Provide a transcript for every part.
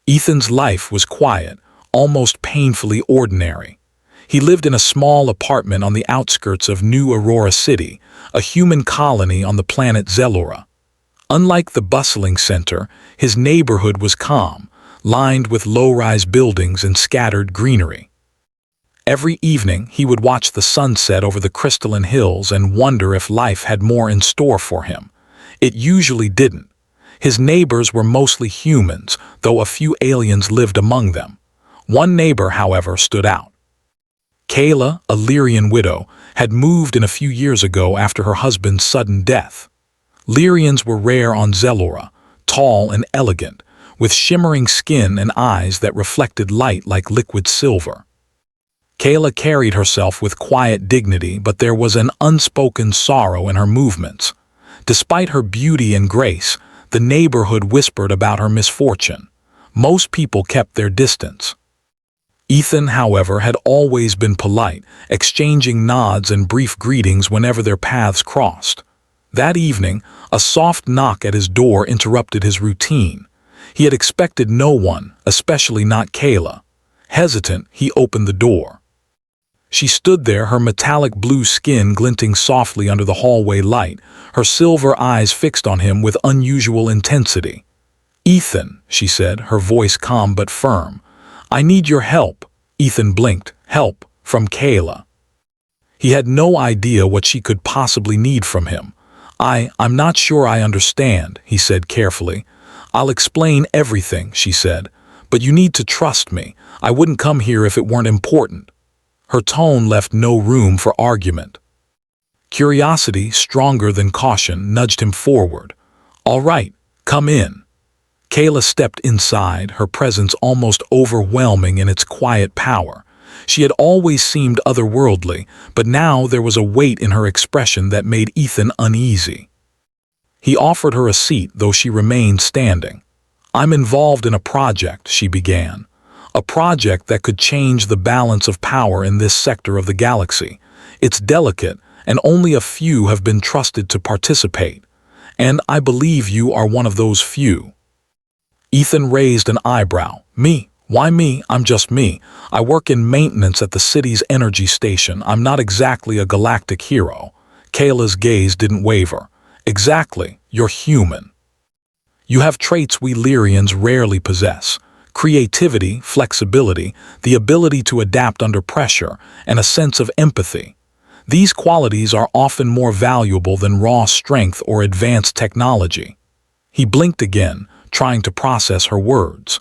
Ethan's life was quiet, almost painfully ordinary. He lived in a small apartment on the outskirts of New Aurora City, a human colony on the planet Zellura. Unlike the bustling center, his neighborhood was calm, lined with low-rise buildings and scattered greenery. Every evening, he would watch the sunset over the crystalline hills and wonder if life had more in store for him. It usually didn't. His neighbors were mostly humans, though a few aliens lived among them. One neighbor, however, stood out. Kayla, a Lyrian widow, had moved in a few years ago after her husband's sudden death. Lyrians were rare on Zellura, tall and elegant, with shimmering skin and eyes that reflected light like liquid silver. Kayla carried herself with quiet dignity, but there was an unspoken sorrow in her movements. Despite her beauty and grace, the neighborhood whispered about her misfortune. Most people kept their distance. Ethan, however, had always been polite, exchanging nods and brief greetings whenever their paths crossed. That evening, a soft knock at his door interrupted his routine. He had expected no one, especially not Kayla. Hesitant, he opened the door. She stood there, her metallic blue skin glinting softly under the hallway light, her silver eyes fixed on him with unusual intensity. "Ethan," she said, her voice calm but firm. "I need your help." Ethan blinked. Help from Kayla. He had no idea what she could possibly need from him. I'm not sure I understand," he said carefully. "I'll explain everything," she said. "But you need to trust me. I wouldn't come here if it weren't important." Her tone left no room for argument. Curiosity, stronger than caution, nudged him forward. "All right, come in." Kayla stepped inside, her presence almost overwhelming in its quiet power. She had always seemed otherworldly, but now there was a weight in her expression that made Ethan uneasy. He offered her a seat, though she remained standing. "I'm involved in a project," she began. "A project that could change the balance of power in this sector of the galaxy. It's delicate, and only a few have been trusted to participate. And I believe you are one of those few." Ethan raised an eyebrow. "Me? Why me? I'm just me. I work in maintenance at the city's energy station. I'm not exactly a galactic hero." Kayla's gaze didn't waver. "Exactly. You're human. You have traits we Lyrians rarely possess. Creativity, flexibility, the ability to adapt under pressure, and a sense of empathy. These qualities are often more valuable than raw strength or advanced technology." He blinked again, trying to process her words.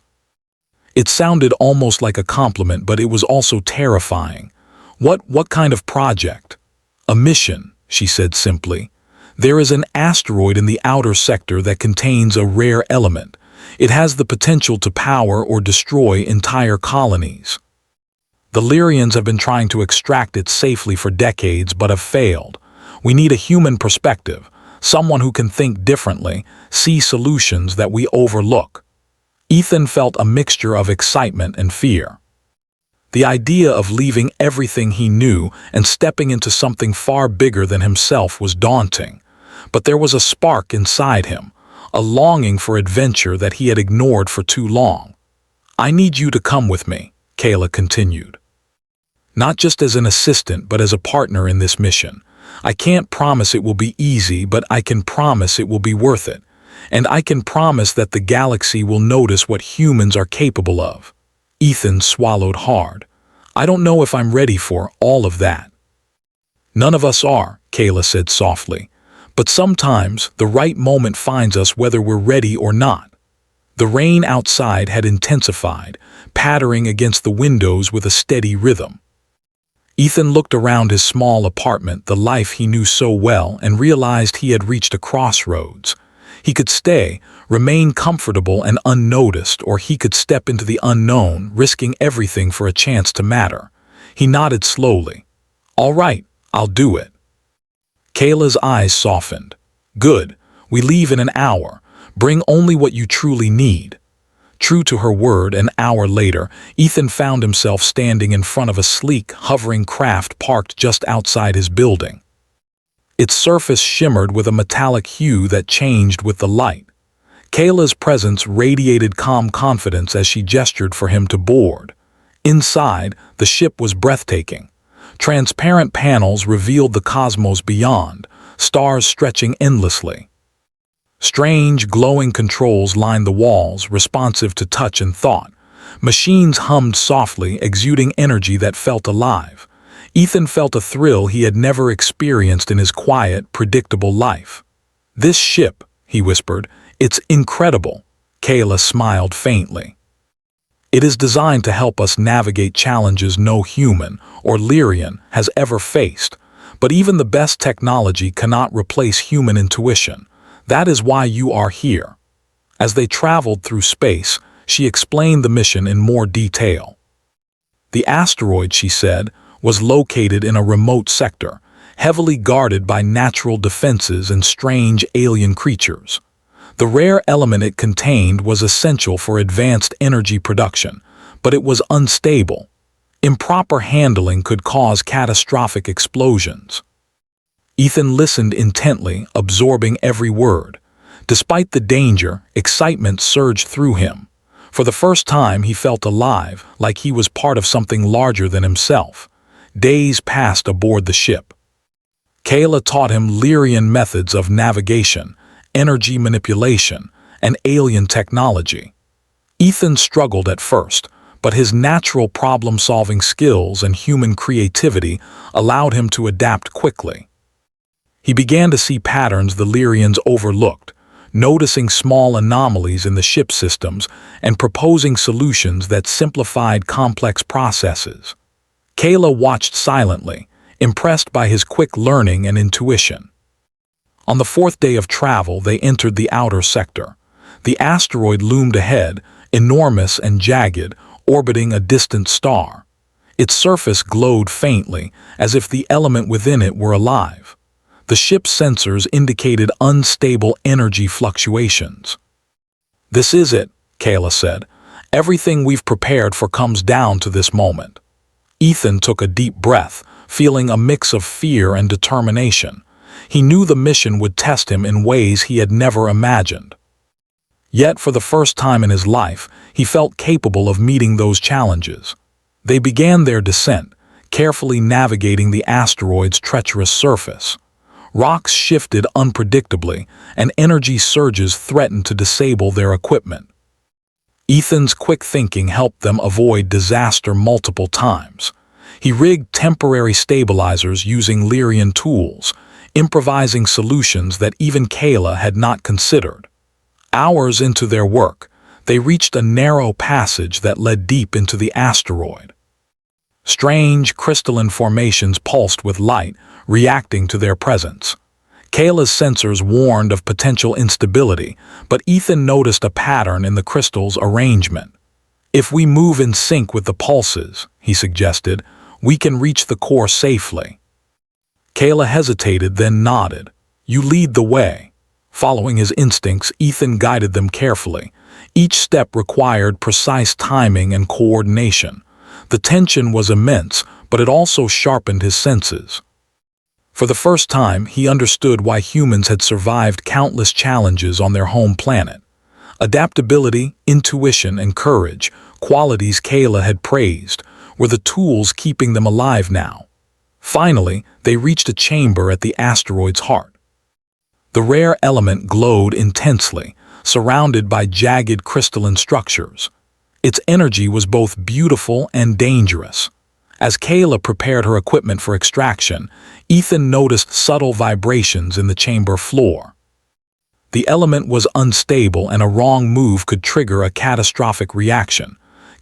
It sounded almost like a compliment, but it was also terrifying. What kind of project?" "A mission," she said simply. "There is an asteroid in the outer sector that contains a rare element. It has the potential to power or destroy entire colonies. The Lyrians have been trying to extract it safely for decades but have failed. We need a human perspective, someone who can think differently, see solutions that we overlook." Ethan felt a mixture of excitement and fear. The idea of leaving everything he knew and stepping into something far bigger than himself was daunting. But there was a spark inside him, a longing for adventure that he had ignored for too long. "I need you to come with me," Kayla continued. "Not just as an assistant, but as a partner in this mission. I can't promise it will be easy, but I can promise it will be worth it. And I can promise that the galaxy will notice what humans are capable of." Ethan swallowed hard. "I don't know if I'm ready for all of that." "None of us are," Kayla said softly. "But sometimes the right moment finds us whether we're ready or not." The rain outside had intensified, pattering against the windows with a steady rhythm. Ethan looked around his small apartment, the life he knew so well, and realized he had reached a crossroads. He could stay, remain comfortable and unnoticed, or he could step into the unknown, risking everything for a chance to matter. He nodded slowly. "All right, I'll do it." Kayla's eyes softened. "Good. We leave in an hour. Bring only what you truly need." True to her word, an hour later, Ethan found himself standing in front of a sleek, hovering craft parked just outside his building. Its surface shimmered with a metallic hue that changed with the light. Kayla's presence radiated calm confidence as she gestured for him to board. Inside, the ship was breathtaking. Transparent panels revealed the cosmos beyond, stars stretching endlessly. Strange, glowing controls lined the walls, responsive to touch and thought. Machines hummed softly, exuding energy that felt alive. Ethan felt a thrill he had never experienced in his quiet, predictable life. "This ship," he whispered, "it's incredible." Kayla smiled faintly. "It is designed to help us navigate challenges no human or Lyrian has ever faced. But even the best technology cannot replace human intuition. That is why you are here." As they traveled through space, she explained the mission in more detail. The asteroid, she said, was located in a remote sector, heavily guarded by natural defenses and strange alien creatures. The rare element it contained was essential for advanced energy production, but it was unstable. Improper handling could cause catastrophic explosions. Ethan listened intently, absorbing every word. Despite the danger, excitement surged through him. For the first time, he felt alive, like he was part of something larger than himself. Days passed aboard the ship. Kayla taught him Lyrian methods of navigation, energy manipulation, and alien technology. Ethan struggled at first, but his natural problem-solving skills and human creativity allowed him to adapt quickly. He began to see patterns the Lyrians overlooked, noticing small anomalies in the ship systems and proposing solutions that simplified complex processes. Kayla watched silently, impressed by his quick learning and intuition. On the fourth day of travel, they entered the outer sector. The asteroid loomed ahead, enormous and jagged, orbiting a distant star. Its surface glowed faintly, as if the element within it were alive. The ship's sensors indicated unstable energy fluctuations. "This is it," Kayla said. "Everything we've prepared for comes down to this moment." Ethan took a deep breath, feeling a mix of fear and determination. He knew the mission would test him in ways he had never imagined. Yet, for the first time in his life, he felt capable of meeting those challenges. They began their descent, carefully navigating the asteroid's treacherous surface. Rocks shifted unpredictably, and energy surges threatened to disable their equipment. Ethan's quick thinking helped them avoid disaster multiple times. He rigged temporary stabilizers using Lyrian tools, improvising solutions that even Kayla had not considered. Hours into their work, they reached a narrow passage that led deep into the asteroid. Strange crystalline formations pulsed with light, reacting to their presence. Kayla's sensors warned of potential instability, but Ethan noticed a pattern in the crystal's arrangement. "If we move in sync with the pulses," he suggested, "we can reach the core safely." Kayla hesitated, then nodded. "You lead the way." Following his instincts, Ethan guided them carefully. Each step required precise timing and coordination. The tension was immense, but it also sharpened his senses. For the first time, he understood why humans had survived countless challenges on their home planet. Adaptability, intuition, and courage, qualities Kayla had praised, were the tools keeping them alive now. Finally, they reached a chamber at the asteroid's heart. The rare element glowed intensely, surrounded by jagged crystalline structures. Its energy was both beautiful and dangerous. As Kayla prepared her equipment for extraction, Ethan noticed subtle vibrations in the chamber floor. The element was unstable, and a wrong move could trigger a catastrophic reaction.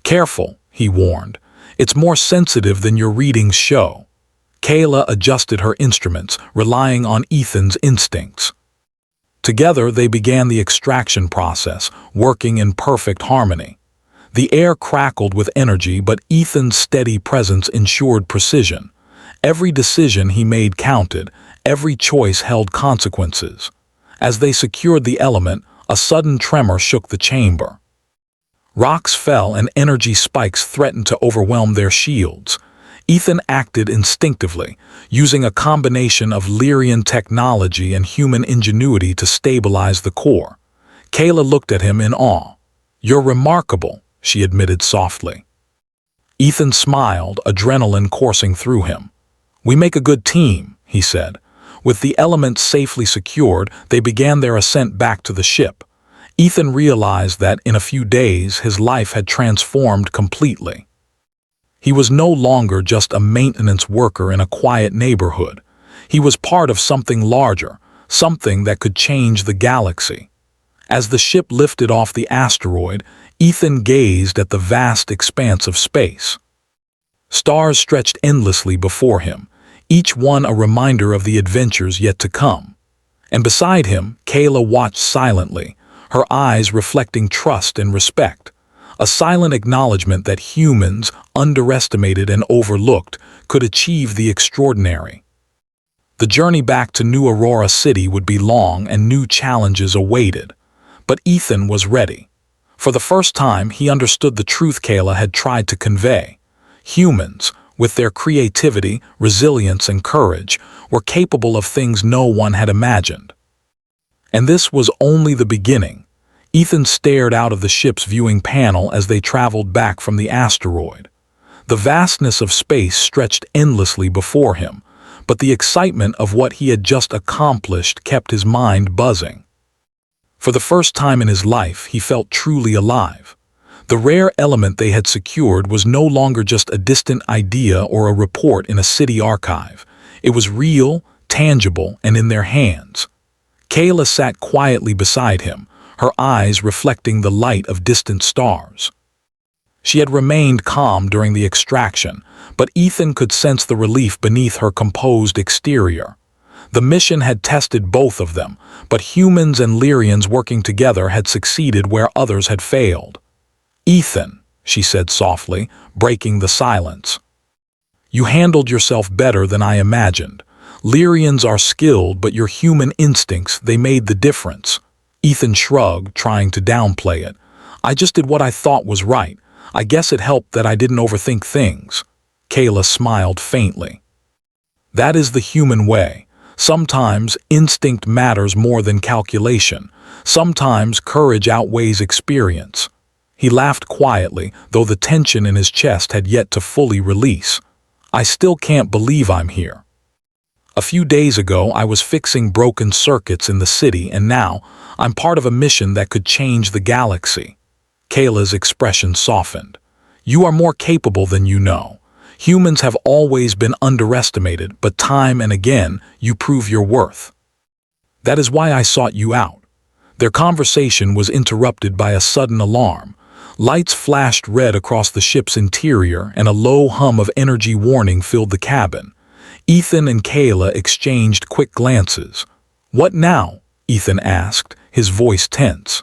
"Careful," he warned. "It's more sensitive than your readings show." Kayla adjusted her instruments, relying on Ethan's instincts. Together, they began the extraction process, working in perfect harmony. The air crackled with energy, but Ethan's steady presence ensured precision. Every decision he made counted, every choice held consequences. As they secured the element, a sudden tremor shook the chamber. Rocks fell and energy spikes threatened to overwhelm their shields. Ethan acted instinctively, using a combination of Lyrian technology and human ingenuity to stabilize the core. Kayla looked at him in awe. "You're remarkable," she admitted softly. Ethan smiled, adrenaline coursing through him. "We make a good team," he said. With the elements safely secured, they began their ascent back to the ship. Ethan realized that in a few days his life had transformed completely. He was no longer just a maintenance worker in a quiet neighborhood. He was part of something larger, something that could change the galaxy. As the ship lifted off the asteroid, Ethan gazed at the vast expanse of space. Stars stretched endlessly before him, each one a reminder of the adventures yet to come. And beside him, Kayla watched silently, her eyes reflecting trust and respect, a silent acknowledgement that humans, underestimated and overlooked, could achieve the extraordinary. The journey back to New Aurora City would be long and new challenges awaited. But Ethan was ready. For the first time, he understood the truth Kayla had tried to convey. Humans, with their creativity, resilience, and courage, were capable of things no one had imagined. And this was only the beginning. Ethan stared out of the ship's viewing panel as they traveled back from the asteroid. The vastness of space stretched endlessly before him, but the excitement of what he had just accomplished kept his mind buzzing. For the first time in his life, he felt truly alive. The rare element they had secured was no longer just a distant idea or a report in a city archive. It was real, tangible, and in their hands. Kayla sat quietly beside him, her eyes reflecting the light of distant stars. She had remained calm during the extraction, but Ethan could sense the relief beneath her composed exterior. The mission had tested both of them, but humans and Lyrians working together had succeeded where others had failed. "Ethan," she said softly, breaking the silence. "You handled yourself better than I imagined. Lyrians are skilled, but your human instincts, they made the difference." Ethan shrugged, trying to downplay it. "I just did what I thought was right. I guess it helped that I didn't overthink things." Kayla smiled faintly. "That is the human way. Sometimes instinct matters more than calculation. Sometimes courage outweighs experience." He laughed quietly, though the tension in his chest had yet to fully release. "I still can't believe I'm here. A few days ago, I was fixing broken circuits in the city, and now I'm part of a mission that could change the galaxy." Kayla's expression softened. "You are more capable than you know. Humans have always been underestimated, but time and again, you prove your worth. That is why I sought you out." Their conversation was interrupted by a sudden alarm. Lights flashed red across the ship's interior, and a low hum of energy warning filled the cabin. Ethan and Kayla exchanged quick glances. "What now?" Ethan asked, his voice tense.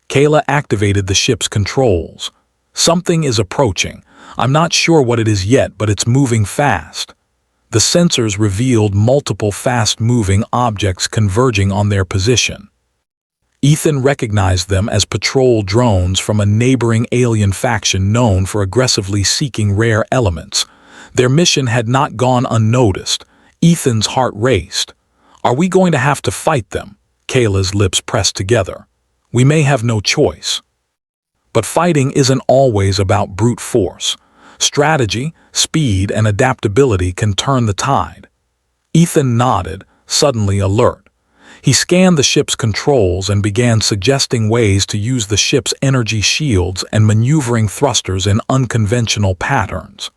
Kayla activated the ship's controls. "Something is approaching. I'm not sure what it is yet, but it's moving fast." The sensors revealed multiple fast-moving objects converging on their position. Ethan recognized them as patrol drones from a neighboring alien faction known for aggressively seeking rare elements. Their mission had not gone unnoticed. Ethan's heart raced. "Are we going to have to fight them?" Kayla's lips pressed together. "We may have no choice." But fighting isn't always about brute force. Strategy, speed, and adaptability can turn the tide. Ethan nodded, suddenly alert. He scanned the ship's controls and began suggesting ways to use the ship's energy shields and maneuvering thrusters in unconventional patterns.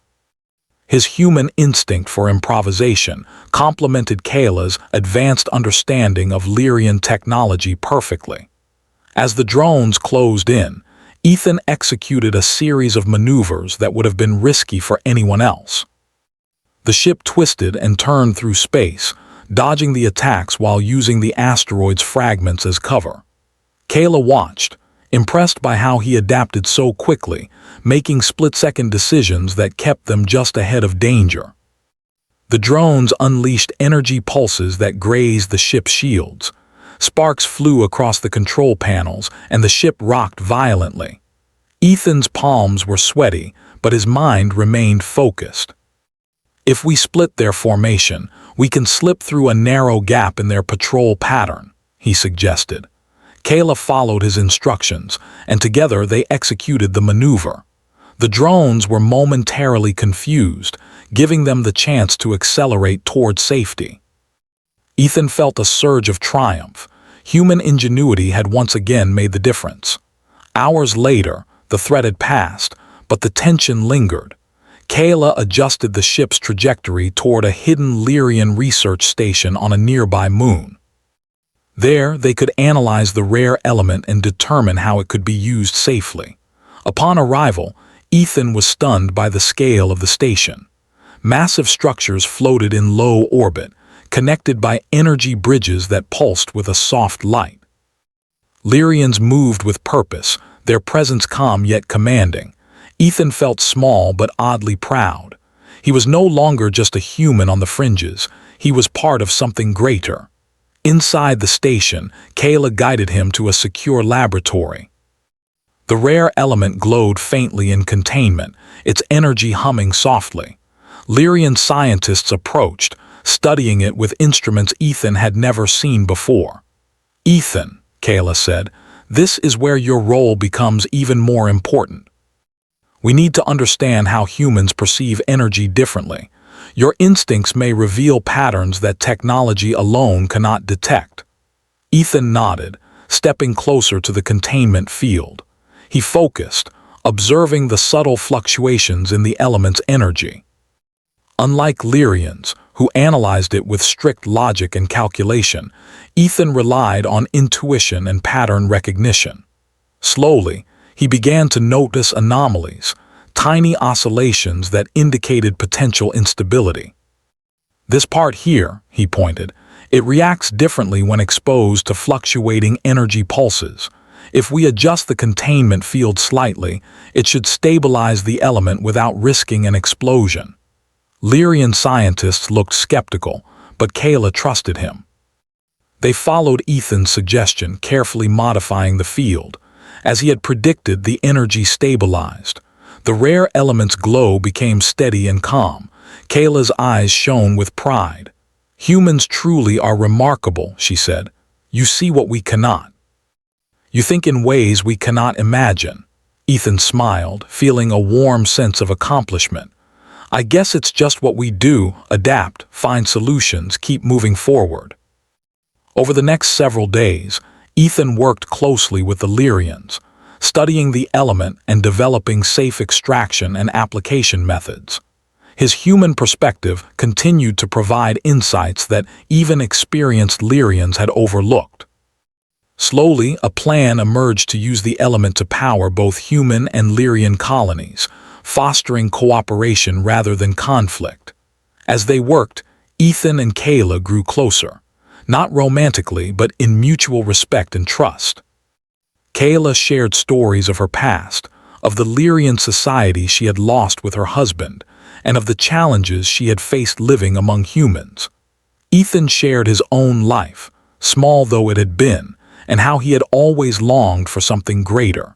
His human instinct for improvisation complemented Kayla's advanced understanding of Lyrian technology perfectly. As the drones closed in, Ethan executed a series of maneuvers that would have been risky for anyone else. The ship twisted and turned through space, dodging the attacks while using the asteroid's fragments as cover. Kayla watched, impressed by how he adapted so quickly, making split-second decisions that kept them just ahead of danger. The drones unleashed energy pulses that grazed the ship's shields. Sparks flew across the control panels, and the ship rocked violently. Ethan's palms were sweaty, but his mind remained focused. "If we split their formation, we can slip through a narrow gap in their patrol pattern," he suggested. Kayla followed his instructions, and together they executed the maneuver. The drones were momentarily confused, giving them the chance to accelerate toward safety. Ethan felt a surge of triumph. Human ingenuity had once again made the difference. Hours later, the threat had passed, but the tension lingered. Kayla adjusted the ship's trajectory toward a hidden Lyrian research station on a nearby moon. There, they could analyze the rare element and determine how it could be used safely. Upon arrival, Ethan was stunned by the scale of the station. Massive structures floated in low orbit, connected by energy bridges that pulsed with a soft light. Lyrians moved with purpose, their presence calm yet commanding. Ethan felt small but oddly proud. He was no longer just a human on the fringes, he was part of something greater. Inside the station, Kayla guided him to a secure laboratory. The rare element glowed faintly in containment, its energy humming softly. Lyrian scientists approached, studying it with instruments Ethan had never seen before. "Ethan," Kayla said, "this is where your role becomes even more important. We need to understand how humans perceive energy differently. Your instincts may reveal patterns that technology alone cannot detect." Ethan nodded, stepping closer to the containment field. He focused, observing the subtle fluctuations in the element's energy. Unlike Lyrians, who analyzed it with strict logic and calculation, Ethan relied on intuition and pattern recognition. Slowly, he began to notice anomalies, tiny oscillations that indicated potential instability. "This part here," he pointed, "it reacts differently when exposed to fluctuating energy pulses. If we adjust the containment field slightly, it should stabilize the element without risking an explosion." Lyrian scientists looked skeptical, but Kayla trusted him. They followed Ethan's suggestion, carefully modifying the field. As he had predicted, the energy stabilized. The rare element's glow became steady and calm. Kayla's eyes shone with pride. "Humans truly are remarkable," she said. "You see what we cannot. You think in ways we cannot imagine." Ethan smiled, feeling a warm sense of accomplishment. "I guess it's just what we do: adapt, find solutions, keep moving forward." Over the next several days, Ethan worked closely with the Lyrians, studying the element and developing safe extraction and application methods. His human perspective continued to provide insights that even experienced Lyrians had overlooked. Slowly, a plan emerged to use the element to power both human and Lyrian colonies, fostering cooperation rather than conflict. As they worked, Ethan and Kayla grew closer, not romantically but in mutual respect and trust. Kayla shared stories of her past, of the Lyrian society she had lost with her husband, and of the challenges she had faced living among humans. Ethan shared his own life, small though it had been, and how he had always longed for something greater.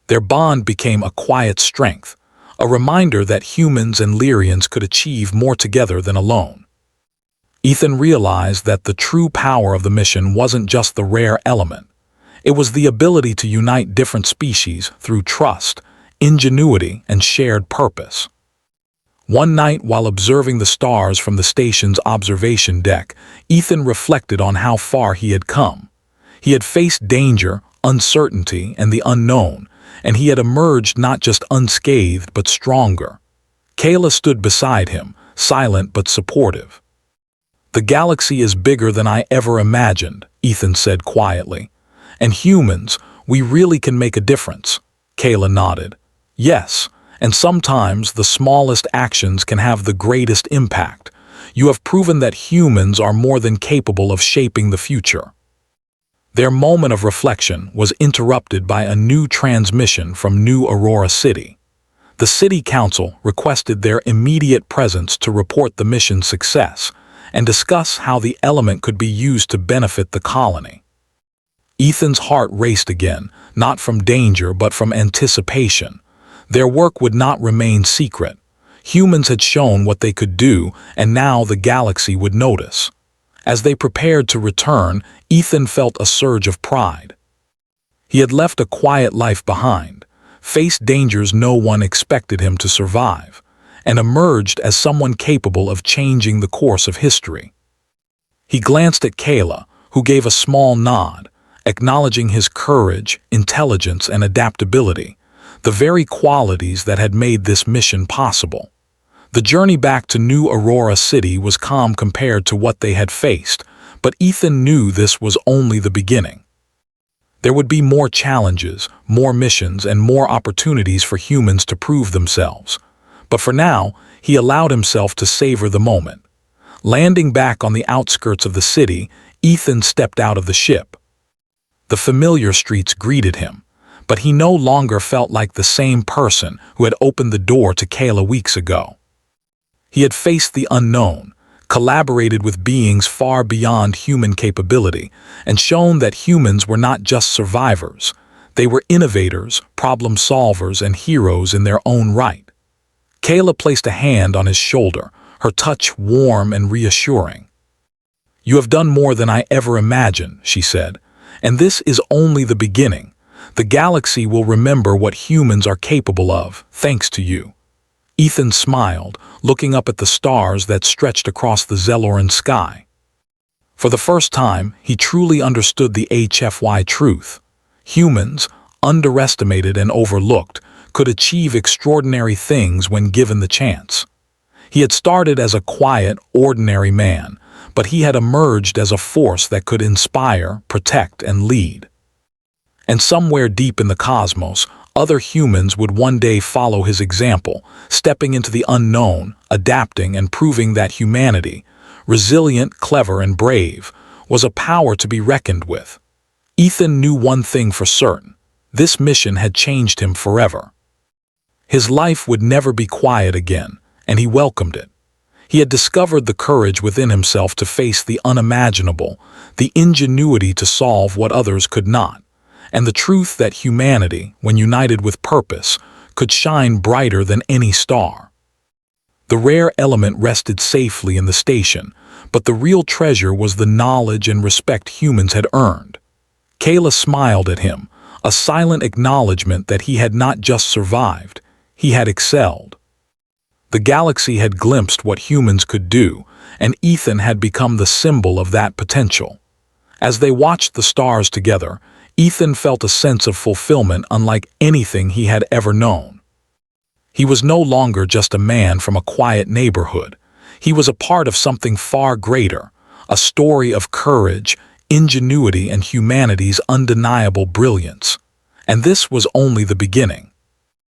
Their bond became a quiet strength, a reminder that humans and Lyrians could achieve more together than alone. Ethan realized that the true power of the mission wasn't just the rare element. It was the ability to unite different species through trust, ingenuity, and shared purpose. One night, while observing the stars from the station's observation deck, Ethan reflected on how far he had come. He had faced danger, uncertainty, and the unknown, and he had emerged not just unscathed but stronger. Kayla stood beside him, silent but supportive. "The galaxy is bigger than I ever imagined," Ethan said quietly. "And humans, we really can make a difference." Kayla nodded. "Yes, and sometimes the smallest actions can have the greatest impact. You have proven that humans are more than capable of shaping the future." Their moment of reflection was interrupted by a new transmission from New Aurora City. The city council requested their immediate presence to report the mission's success and discuss how the element could be used to benefit the colony. Ethan's heart raced again, not from danger but from anticipation. Their work would not remain secret. Humans had shown what they could do, and now the galaxy would notice. As they prepared to return, Ethan felt a surge of pride. He had left a quiet life behind, faced dangers no one expected him to survive, and emerged as someone capable of changing the course of history. He glanced at Kayla, who gave a small nod, acknowledging his courage, intelligence, and adaptability, the very qualities that had made this mission possible. The journey back to New Aurora City was calm compared to what they had faced, but Ethan knew this was only the beginning. There would be more challenges, more missions, and more opportunities for humans to prove themselves. But for now, he allowed himself to savor the moment. Landing back on the outskirts of the city, Ethan stepped out of the ship. The familiar streets greeted him, but he no longer felt like the same person who had opened the door to Kayla weeks ago. He had faced the unknown, collaborated with beings far beyond human capability, and shown that humans were not just survivors. They were innovators, problem solvers, and heroes in their own right. Kayla placed a hand on his shoulder, her touch warm and reassuring. "You have done more than I ever imagined," she said, "and this is only the beginning. The galaxy will remember what humans are capable of, thanks to you." Ethan smiled, looking up at the stars that stretched across the Zeloran sky. For the first time, he truly understood the HFY truth. Humans, underestimated and overlooked, could achieve extraordinary things when given the chance. He had started as a quiet, ordinary man, but he had emerged as a force that could inspire, protect, and lead. And somewhere deep in the cosmos, other humans would one day follow his example, stepping into the unknown, adapting and proving that humanity, resilient, clever, and brave, was a power to be reckoned with. Ethan knew one thing for certain: this mission had changed him forever. His life would never be quiet again, and he welcomed it. He had discovered the courage within himself to face the unimaginable, the ingenuity to solve what others could not, and the truth that humanity, when united with purpose, could shine brighter than any star. The rare element rested safely in the station, but the real treasure was the knowledge and respect humans had earned. Kayla smiled at him, a silent acknowledgement that he had not just survived, he had excelled. The galaxy had glimpsed what humans could do, and Ethan had become the symbol of that potential. As they watched the stars together, Ethan felt a sense of fulfillment unlike anything he had ever known. He was no longer just a man from a quiet neighborhood. He was a part of something far greater, a story of courage, ingenuity, and humanity's undeniable brilliance. And this was only the beginning.